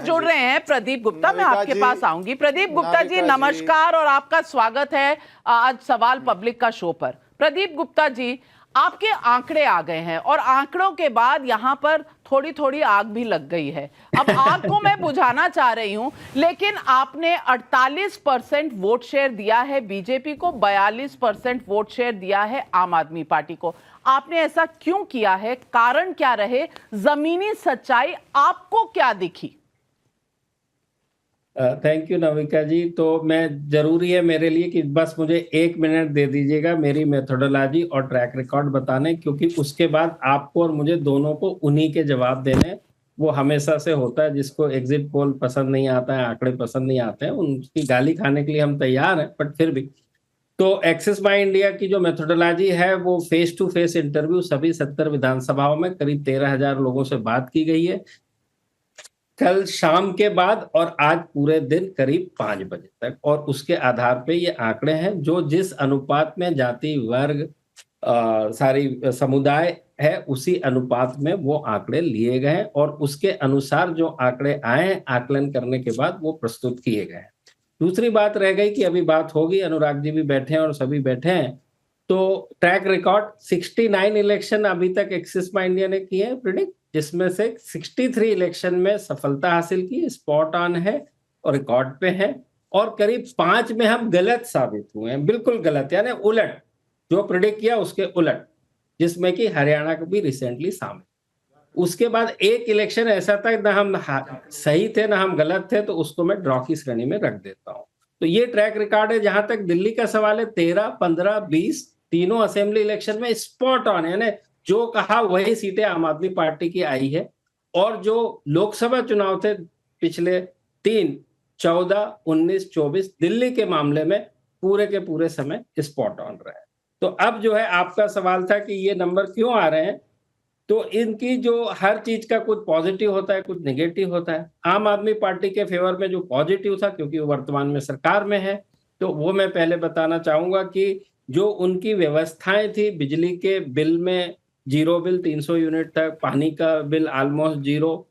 जुड़ रहे हैं प्रदीप गुप्ता, मैं आपके पास आऊंगी। प्रदीप गुप्ता जी नमस्कार और आपका स्वागत है आज सवाल पब्लिक का शो पर। प्रदीप गुप्ता जी, आपके आंकड़े आ गए हैं और आंकड़ों के बाद यहाँ पर थोड़ी थोड़ी आग भी लग गई है। अब आग को मैं बुझाना चाह रही हूँ, लेकिन आपने 48% वोट शेयर दिया है बीजेपी को, 42% वोट शेयर दिया है आम आदमी पार्टी को। आपने ऐसा क्यों किया है? कारण क्या रहे? जमीनी सच्चाई आपको क्या दिखी? थैंक यू नविका जी। तो मैं जरूरी है मेरे लिए कि बस मुझे 1 मिनट दे दीजिएगा मेरी मेथोडोलॉजी और ट्रैक रिकॉर्ड बताने, क्योंकि उसके बाद आपको और मुझे दोनों को उन्हीं के जवाब देने। वो हमेशा से होता है, जिसको एग्जिट पोल पसंद नहीं आता है, आंकड़े पसंद नहीं आते हैं, उनकी गाली खाने के लिए हम तैयार हैं, बट फिर भी। तो एक्सिस माई इंडिया की जो मेथोडोलॉजी है वो फेस टू फेस इंटरव्यू सभी 70 विधानसभाओं में करीब 13,000 लोगों से बात की गई है, कल शाम के बाद और आज पूरे दिन करीब 5 बजे तक, और उसके आधार पे ये आंकड़े हैं जो जिस अनुपात में जाति वर्ग सारी समुदाय है उसी अनुपात में वो आंकड़े लिए गए हैं, और उसके अनुसार जो आंकड़े आए हैं आकलन करने के बाद वो प्रस्तुत किए गए हैं। दूसरी बात रह गई कि अभी बात होगी, अनुराग जी भी बैठे हैं और सभी बैठे हैं, तो ट्रैक रिकॉर्ड 69 इलेक्शन अभी तक एक्सिस माई इंडिया ने किए हैं प्रिडिक्ट, जिसमें से 63 इलेक्शन में सफलता हासिल की, स्पॉट ऑन है और रिकॉर्ड पे है, और करीब 5 में हम गलत साबित हुए हैं, बिल्कुल गलत, यानी उलट, जो प्रिडिक्ट किया उसके उलट, जिसमें कि हरियाणा को भी रिसेंटली शामिल। उसके बाद एक इलेक्शन ऐसा था ना हम सही थे ना हम गलत थे, तो उसको मैं ड्रॉ की श्रेणी में रख देता हूं। तो ये ट्रैक रिकॉर्ड है। जहां तक दिल्ली का सवाल है, 13, 15, 20 तीनों असेंबली इलेक्शन में स्पॉट ऑन, यानी जो कहा वही सीटें आम आदमी पार्टी की आई है, और जो लोकसभा चुनाव थे पिछले 3, 14, 19, 24 दिल्ली के मामले में पूरे के पूरे समय स्पॉट ऑन रहे। तो अब जो है आपका सवाल था कि ये नंबर क्यों आ रहे हैं, तो इनकी जो हर चीज का कुछ पॉजिटिव होता है, कुछ नेगेटिव होता है। आम आदमी पार्टी के फेवर में जो पॉजिटिव था, क्योंकि वो वर्तमान में सरकार में है, तो वो मैं पहले बताना चाहूंगा कि जो उनकी व्यवस्थाएं थी, बिजली के बिल में 0 बिल 300 यूनिट तक, पानी का बिल ऑलमोस्ट 0,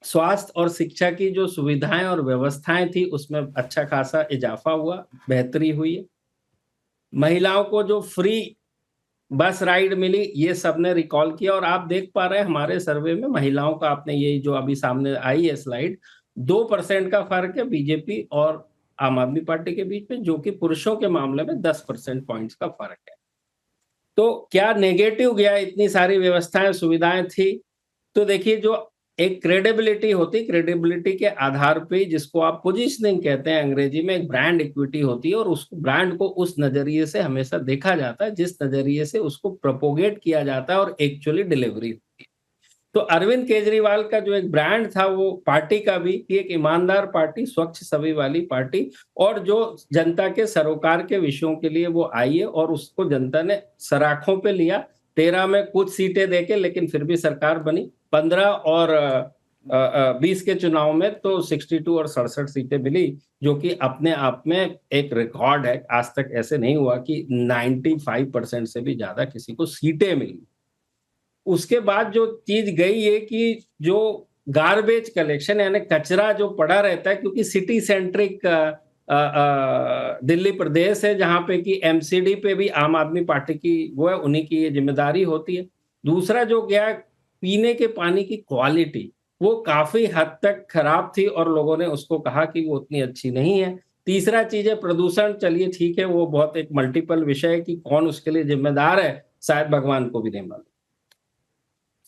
स्वास्थ्य और शिक्षा की जो सुविधाएं और व्यवस्थाएं थी उसमें अच्छा खासा इजाफा हुआ, बेहतरी हुई। महिलाओं को जो फ्री बस राइड मिली, ये सबने रिकॉल किया, और आप देख पा रहे हैं हमारे सर्वे में महिलाओं का, आपने ये जो अभी सामने आई है स्लाइड, 2% का फर्क है बीजेपी और आम आदमी पार्टी के बीच में, जो कि पुरुषों के मामले में 10% पॉइंट्स का फर्क है। तो क्या नेगेटिव गया? इतनी सारी व्यवस्थाएं सुविधाएं थी, तो देखिए जो एक क्रेडिबिलिटी होती, क्रेडिबिलिटी के आधार पे, जिसको आप पोजीशनिंग कहते हैं अंग्रेजी में, एक ब्रांड इक्विटी होती है, और उस ब्रांड को उस नजरिए से हमेशा देखा जाता है जिस नजरिए से उसको प्रोपोगेट किया जाता है और एक्चुअली डिलीवरी होती है। तो अरविंद केजरीवाल का जो एक ब्रांड था वो पार्टी का भी, कि एक ईमानदार पार्टी, स्वच्छ छवि वाली पार्टी, और जो जनता के सरोकार के विषयों के लिए वो आई है, और उसको जनता ने सराखों पे लिया। 13 में कुछ सीटें देके, लेकिन फिर भी सरकार बनी। 15 और 20 के चुनाव में तो 62 और 67 सीटें मिली, जो कि अपने आप में एक रिकॉर्ड है। आज तक ऐसे नहीं हुआ कि 95% से भी ज्यादा किसी को सीटें मिली। उसके बाद जो चीज गई है कि जो गार्बेज कलेक्शन, यानी कचरा जो पड़ा रहता है, क्योंकि सिटी सेंट्रिक दिल्ली प्रदेश है, जहां पे कि एमसीडी पे भी आम आदमी पार्टी की वो है, उन्हीं की ये जिम्मेदारी होती है। दूसरा जो गया, पीने के पानी की क्वालिटी वो काफी हद तक खराब थी, और लोगों ने उसको कहा कि वो उतनी अच्छी नहीं है। तीसरा चीज है प्रदूषण, चलिए ठीक है, वो बहुत एक मल्टीपल विषय है कि कौन उसके लिए जिम्मेदार है, शायद भगवान को भी नहीं मालूम।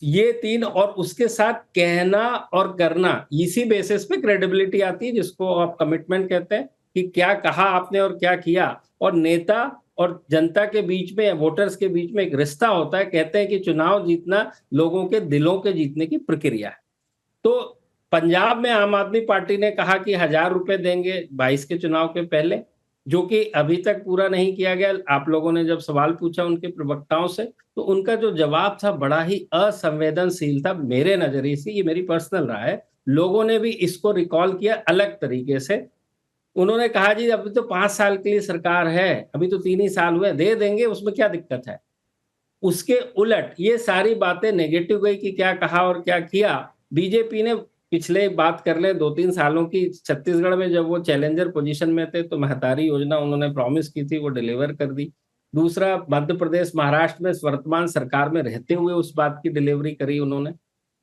ये 3, और उसके साथ कहना और करना, इसी बेसिस पे क्रेडिबिलिटी आती है, जिसको आप कमिटमेंट कहते हैं, कि क्या कहा आपने और क्या किया। और नेता और जनता के बीच में, वोटर्स के बीच में एक रिश्ता होता है। कहते हैं कि चुनाव जीतना लोगों के दिलों के जीतने की प्रक्रिया है। तो पंजाब में आम आदमी पार्टी ने कहा कि 1000 रुपए देंगे 22 के चुनाव के पहले, जो कि अभी तक पूरा नहीं किया गया। आप लोगों ने जब सवाल पूछा उनके प्रवक्ताओं से, तो उनका जो जवाब था बड़ा ही असंवेदनशील था मेरे नजरिए से, ये मेरी पर्सनल राय है। लोगों ने भी इसको रिकॉल किया अलग तरीके से। उन्होंने कहा जी अभी तो 5 साल के लिए सरकार है, अभी तो 3 ही साल हुए, दे देंगे, उसमें क्या दिक्कत है। उसके उलट ये सारी बातें नेगेटिव गई कि क्या कहा और क्या किया। बीजेपी ने पिछले बात कर लें 2-3 सालों की, छत्तीसगढ़ में जब वो चैलेंजर पोजीशन में थे तो महतारी योजना उन्होंने प्रॉमिस की थी, वो डिलीवर कर दी। दूसरा, मध्य प्रदेश, महाराष्ट्र में वर्तमान सरकार में रहते हुए उस बात की डिलीवरी करी उन्होंने।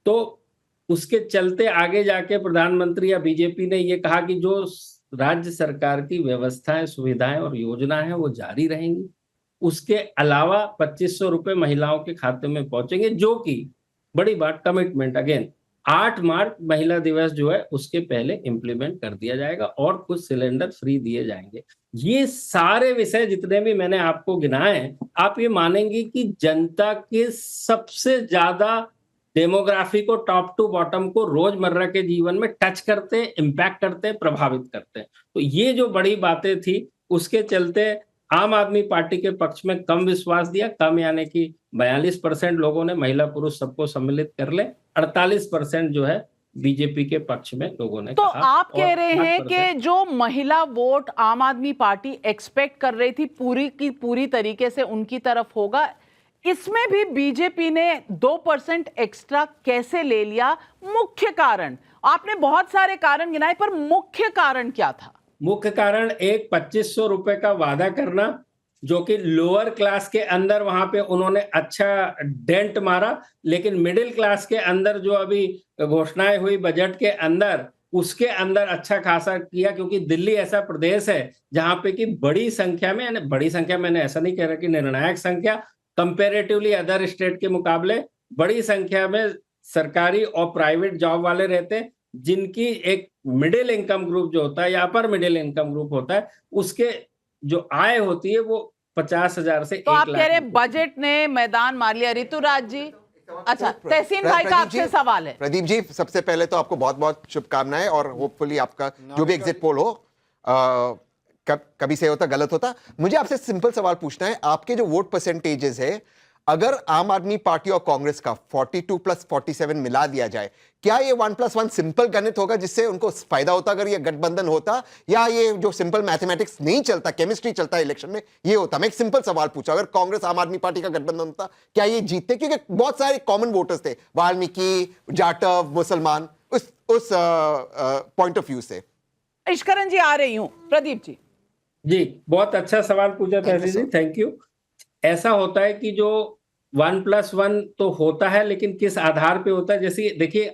तो उसके चलते आगे जाके प्रधानमंत्री या बीजेपी ने ये कहा कि जो राज्य सरकार की व्यवस्थाएं, सुविधाएं और योजनाएं हैं वो जारी रहेंगी। उसके अलावा 2500 रुपए महिलाओं के खाते में पहुंचेंगे, जो कि बड़ी बात, कमिटमेंट अगेन 8 मार्च महिला दिवस जो है उसके पहले इंप्लीमेंट कर दिया जाएगा और कुछ सिलेंडर फ्री दिए जाएंगे। ये सारे विषय जितने भी मैंने आपको गिनाए हैं, आप ये मानेंगे कि जनता के सबसे ज्यादा डेमोग्राफी को, टॉप टू बॉटम को रोजमर्रा के जीवन में टच करते, इंपैक्ट करते, प्रभावित करते हैं। तो ये जो बड़ी बातें थी, उसके चलते आम आदमी पार्टी के पक्ष में कम विश्वास दिया, कम यानी कि 42% लोगों ने, महिला पुरुष सबको सम्मिलित कर ले, 48% जो है बीजेपी के पक्ष में लोगों ने तो कहा। आप कह रहे हैं कि जो महिला वोट आम आदमी पार्टी एक्सपेक्ट कर रही थी पूरी की पूरी तरीके से उनकी तरफ होगा, इसमें भी बीजेपी ने 2% एक्स्ट्रा कैसे ले लिया? मुख्य कारण, आपने बहुत सारे कारण गिनाए, पर मुख्य कारण क्या था? मुख्य कारण एक 2500 रुपए का वादा करना, जो कि लोअर क्लास के अंदर वहां पे उन्होंने अच्छा डेंट मारा, लेकिन मिडिल क्लास के अंदर जो अभी घोषणाएं हुई बजट के अंदर, उसके अंदर अच्छा खासा किया, क्योंकि दिल्ली ऐसा प्रदेश है जहां पे कि बड़ी संख्या में, बड़ी संख्या मैंने ऐसा नहीं कह रहा कि निर्णायक संख्या, कंपेरेटिवली अदर स्टेट के मुकाबले बड़ी संख्या में सरकारी और प्राइवेट जॉब वाले रहते हैं, जिनकी एक मिडिल इनकम ग्रुप जो होता है या अपर मिडिल इनकम ग्रुप होता है, उसके जो आय होती है वो 50,000 से 1 तो लाख। आप कह रहे हैं बजट ने मैदान मार लिया। ऋतुराज जी, अच्छा, तहसीन भाई का आपसे सवाल है। प्रदीप जी, सबसे पहले तो आपको बहुत बहुत शुभकामनाएं और होपफुली आपका जो भी एग्जिट पोल हो, कभी सही होता गलत होता। मुझे आपसे सिंपल सवाल पूछना है, आपके जो वोट परसेंटेजेस है, अगर आम आदमी पार्टी और कांग्रेस का 42 + 47 मिला दिया जाए, क्या ये 1+1 सिंपल गणित होगा जिससे उनको फायदा होता अगर ये गठबंधन होता, या ये जो सिंपल मैथमेटिक्स नहीं चलता, केमिस्ट्री चलता है इलेक्शन में, ये होता? मैं एक सिंपल सवाल पूछा, अगर कांग्रेस आम आदमी पार्टी का गठबंधन होता, क्या ये जीतते? क्योंकि बहुत सारे कॉमन वोटर्स थे, वाल्मीकि, जाटव, मुसलमान, उस पॉइंट ऑफ व्यू से। इश्करन जी आ रही हूं। प्रदीप जी, बहुत अच्छा सवाल पूछा तहसीन जी, थैंक यू। ऐसा होता है कि जो 1+1 तो होता है, लेकिन किस आधार पे होता है? जैसे देखिए,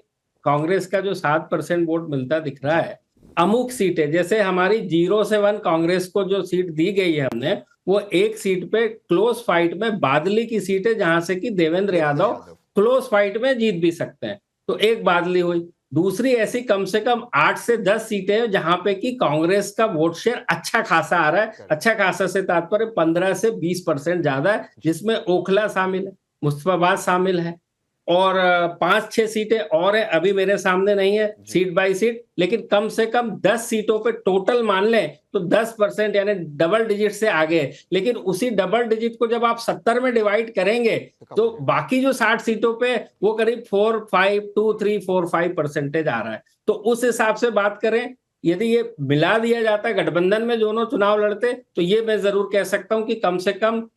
कांग्रेस का जो 7% वोट मिलता दिख रहा है, अमुक सीटें, जैसे हमारी 0 से 1 कांग्रेस को जो सीट दी गई है हमने, वो एक सीट पे क्लोज फाइट में बादली की सीट है, जहां से कि देवेंद्र यादव क्लोज फाइट में जीत भी सकते हैं, तो एक बादली हुई। दूसरी ऐसी कम से कम 8 से 10 सीटें हैं जहां पे कि कांग्रेस का वोट शेयर अच्छा खासा आ रहा है। अच्छा खासा से तात्पर्य 15 से 20% ज्यादा है, जिसमें ओखला शामिल है, मुस्तफाबाद शामिल है, और 5-6 सीटें और है, अभी मेरे सामने नहीं है सीट बाय सीट, लेकिन कम से कम 10 सीटों पे टोटल मान लें तो 10% यानी डबल डिजिट से आगे है। लेकिन उसी डबल डिजिट को जब आप 70 में डिवाइड करेंगे तो बाकी जो 60 सीटों पे वो करीब 4-5 आ रहा है। तो उस हिसाब से बात करें, यदि ये मिला दिया जाता है, गठबंधन में दोनों चुनाव लड़ते, तो ये मैं जरूर कह सकता हूं कि कम से कम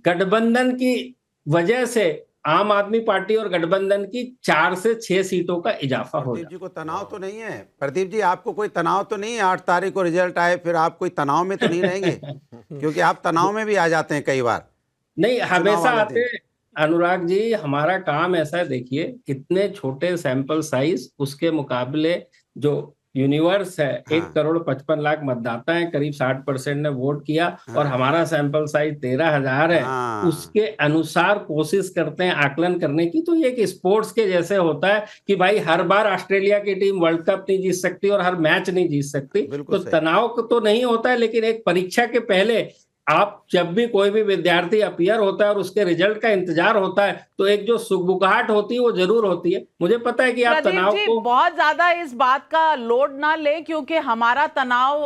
गठबंधन की वजह से आम आदमी पार्टी और गठबंधन की 4 से 6 सीटों का इजाफा हो प्रदीप जी को तनाव तो नहीं है? प्रदीप जी, आपको कोई तनाव तो नहीं है? 8 तारीख को रिजल्ट आए, फिर आप कोई तनाव में तो नहीं रहेंगे? क्योंकि आप तनाव में भी आ जाते हैं कई बार। नहीं, हमेशा आते अनुराग जी, हमारा काम ऐसा है, देखिए कितने छोटे सैंपल साइज, उसके मुकाबले जो यूनिवर्स है, 1,55,00,000 मतदाता है, करीब 60% ने वोट किया, और हमारा सैंपल साइज 13,000 है। उसके अनुसार कोशिश करते हैं आकलन करने की। तो ये एक स्पोर्ट्स के जैसे होता है कि भाई हर बार ऑस्ट्रेलिया की टीम वर्ल्ड कप नहीं जीत सकती और हर मैच नहीं जीत सकती, तो तनाव तो नहीं होता है। लेकिन एक परीक्षा के पहले आप जब भी कोई भी विद्यार्थी अपीयर होता है और उसके रिजल्ट का इंतजार होता है, तो एक जो सुगबुगाहट होती है वो जरूर होती है। मुझे पता है कि आप तनाव को बहुत ज्यादा इस बात का लोड ना लें, क्योंकि हमारा तनाव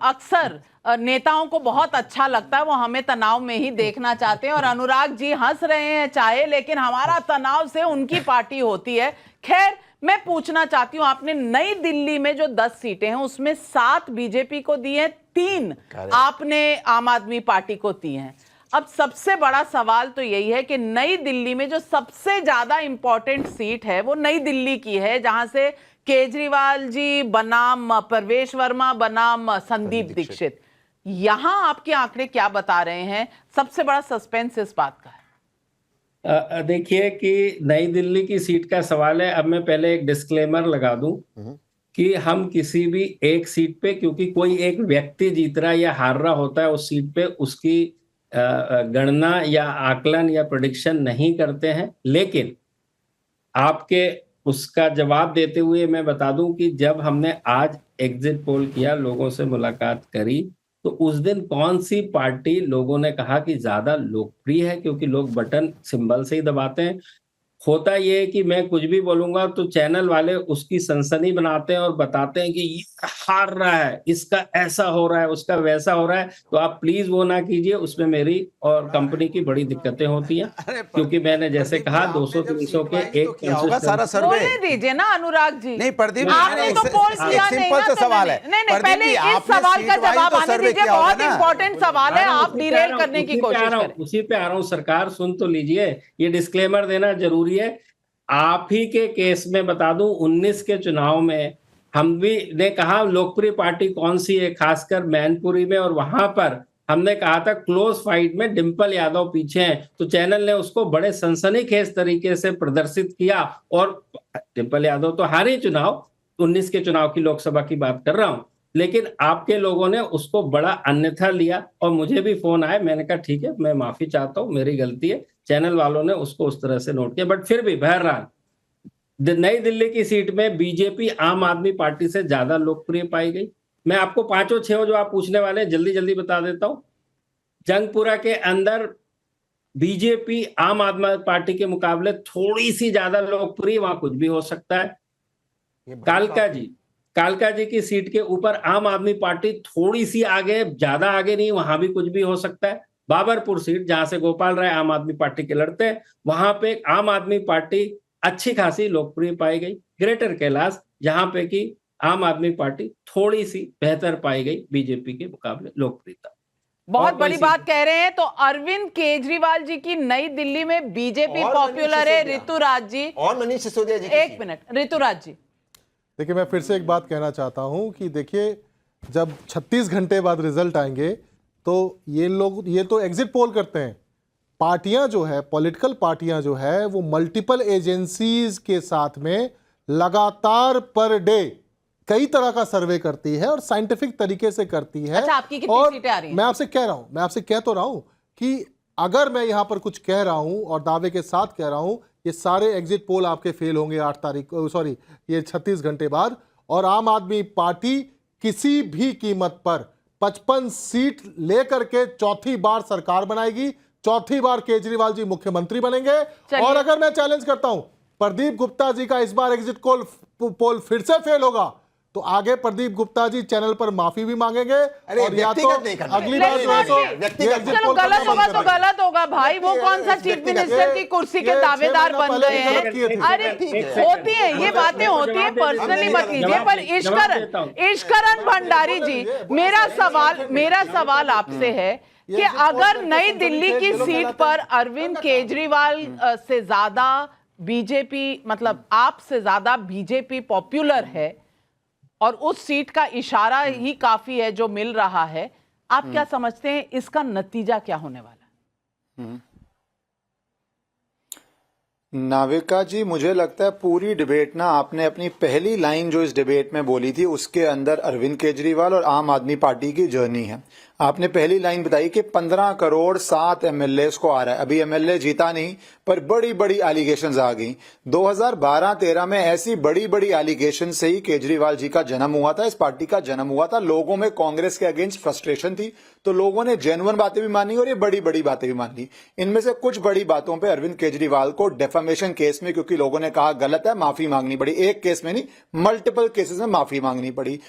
अक्सर नेताओं को बहुत अच्छा लगता है, वो हमें तनाव में ही देखना चाहते हैं। और अनुराग जी हंस रहे हैं चाहे, लेकिन हमारा तनाव से उनकी पार्टी होती है। खैर, मैं पूछना चाहती हूं, आपने नई दिल्ली में जो 10 सीटें हैं उसमें 7 बीजेपी को दी हैं, 3 आपने आम आदमी पार्टी को दी हैं। अब सबसे बड़ा सवाल तो यही है कि नई दिल्ली में जो सबसे ज्यादा इंपॉर्टेंट सीट है वो नई दिल्ली की है, जहां से केजरीवाल जी बनाम परवेश वर्मा बनाम संदीप दीक्षित, यहां आपके आंकड़े क्या बता रहे हैं? सबसे बड़ा सस्पेंस इस बात का है। देखिए कि नई दिल्ली की सीट का सवाल है। अब मैं पहले एक डिस्क्लेमर लगा दूं कि हम किसी भी एक सीट पे, क्योंकि कोई एक व्यक्ति जीत रहा या हार रहा होता है उस सीट पे, उसकी गणना या आकलन या प्रेडिक्शन नहीं करते हैं। लेकिन आपके उसका जवाब देते हुए मैं बता दूं कि जब हमने आज एग्जिट पोल किया, लोगों से मुलाकात करी, तो उस दिन कौन सी पार्टी लोगों ने कहा कि ज्यादा लोकप्रिय है, क्योंकि लोग बटन सिंबल से ही दबाते हैं। होता ये है कि मैं कुछ भी बोलूंगा तो चैनल वाले उसकी सनसनी बनाते हैं और बताते हैं कि ये हार रहा है, इसका ऐसा हो रहा है, उसका वैसा हो रहा है। तो आप प्लीज वो ना कीजिए, उसमें मेरी और कंपनी की बड़ी दिक्कतें होती हैं, क्योंकि मैंने जैसे कहा 200-300 के एक होगा सारा सर्वे। बोलने दीजिए ना अनुराग जी। नहीं प्रदीप, आपने तो पोल किया नहीं ना, सिंपल सा सवाल है। नहीं नहीं, पहले इस सवाल का जवाब आने दीजिए, बहुत इंपॉर्टेंट सवाल है, आप डिरेल करने की कोशिश करें। उसी पे आ रहा हूँ। सरकार सुन तो लीजिए, ये डिस्क्लेमर देना जरूरी है। आप ही के केस में बता दूं, 19 के चुनाव में हम भी ने कहा लोकप्रिय पार्टी कौन सी है, खासकर मैनपुरी में, और वहां पर हमने कहा था क्लोज फाइट में डिंपल यादव पीछे हैं। तो चैनल ने उसको बड़े सनसनीखेज तरीके से प्रदर्शित किया, और डिंपल यादव तो हारे चुनाव, 19 के चुनाव की लोकसभा की बात कर रहा हूं। लेकिन आपके लोगों ने उसको बड़ा अन्यथा लिया, और मुझे भी फोन आए, मैंने कहा ठीक है, मैं माफी चाहता हूं, मेरी गलती है। चैनल वालों ने उसको उस तरह से नोट किया, बट फिर भी बहरहाल नई दिल्ली की सीट में बीजेपी आम आदमी पार्टी से ज्यादा लोकप्रिय पाई गई। मैं आपको 5-6 जो आप पूछने वाले हैं जल्दी जल्दी बता देता हूं। जंगपुरा के अंदर बीजेपी आम आदमी पार्टी के मुकाबले थोड़ी सी ज्यादा लोकप्रिय, वहां कुछ भी हो सकता है। कालका जी की सीट के ऊपर आम आदमी पार्टी थोड़ी सी आगे, ज्यादा आगे नहीं, वहां भी कुछ भी हो सकता है। बाबरपुर सीट जहां से गोपाल राय आम आदमी पार्टी के लड़ते हैं, वहां पे आम आदमी पार्टी अच्छी खासी लोकप्रिय पाई गई। ग्रेटर कैलाश जहां पे कि आम आदमी पार्टी थोड़ी सी बेहतर पाई गई बीजेपी के मुकाबले लोकप्रियता। बहुत बड़ी बात कह रहे हैं। तो अरविंद केजरीवाल जी की नई दिल्ली में बीजेपी पॉपुलर है। ऋतुराज जी और मनीष सिसोदिया जी, एक मिनट, ऋतुराज जी। देखिए, मैं फिर से एक बात कहना चाहता हूं कि देखिए, जब 36 घंटे बाद रिजल्ट आएंगे तो ये लोग, ये तो एग्जिट पोल करते हैं। पार्टियां जो है, पॉलिटिकल पार्टियां जो है, वो मल्टीपल एजेंसीज के साथ में लगातार पर डे कई तरह का सर्वे करती है और साइंटिफिक तरीके से करती है। अच्छा, आपकी कितनी सीटें आ रही हैं? मैं आपसे कह रहा हूं, मैं आपसे कह तो रहा हूं कि अगर मैं यहां पर कुछ कह रहा हूं और दावे के साथ कह रहा हूं, ये सारे एग्जिट पोल आपके फेल होंगे 8 तारीख, सॉरी, ये 36 घंटे बाद, और आम आदमी पार्टी किसी भी कीमत पर 55 सीट लेकर के चौथी बार सरकार बनाएगी, चौथी बार केजरीवाल जी मुख्यमंत्री बनेंगे। और अगर मैं चैलेंज करता हूं, प्रदीप गुप्ता जी का इस बार एग्जिट पोल फिर से फेल होगा, तो आगे प्रदीप गुप्ता जी चैनल पर माफी भी मांगेंगे, और या तो अगली बार जो है चलो गलत होगा तो गलत होगा भाई, वो कौन सा चीफ मिनिस्टर की कुर्सी के दावेदार बन गए हैं। अरे होती है ये बातें, होती है, पर्सनली मत लीजिए। पर ईश्वरन भंडारी जी, मेरा सवाल आपसे है कि अगर नई दिल्ली की सीट पर अरविंद केजरीवाल से ज्यादा बीजेपी, मतलब आप से ज्यादा बीजेपी पॉपुलर है, और उस सीट का इशारा ही काफी है जो मिल रहा है, आप क्या समझते हैं इसका नतीजा क्या होने वाला है? नाविका जी, मुझे लगता है पूरी डिबेट ना, आपने अपनी पहली लाइन जो इस डिबेट में बोली थी उसके अंदर अरविंद केजरीवाल और आम आदमी पार्टी की जर्नी है। आपने पहली लाइन बताई कि 15 करोड़ 7 एमएलए को आ रहा है। अभी एमएलए जीता नहीं, पर बड़ी बड़ी एलिगेशंस आ गई। 2012-13 में ऐसी बड़ी बड़ी एलिगेशन से ही केजरीवाल जी का जन्म हुआ था, इस पार्टी का जन्म हुआ था। लोगों में कांग्रेस के अगेंस्ट फ्रस्ट्रेशन थी, तो लोगों ने जेन्युइन बातें भी मानी और ये बड़ी बड़ी बातें भी मान ली। इनमें से कुछ बड़ी बातों पर अरविंद केजरीवाल को डेफेमेशन केस में, क्योंकि लोगों ने कहा गलत है, माफी मांगनी पड़ी। एक केस में नहीं, मल्टीपल केसेस में माफी मांगनी पड़ी।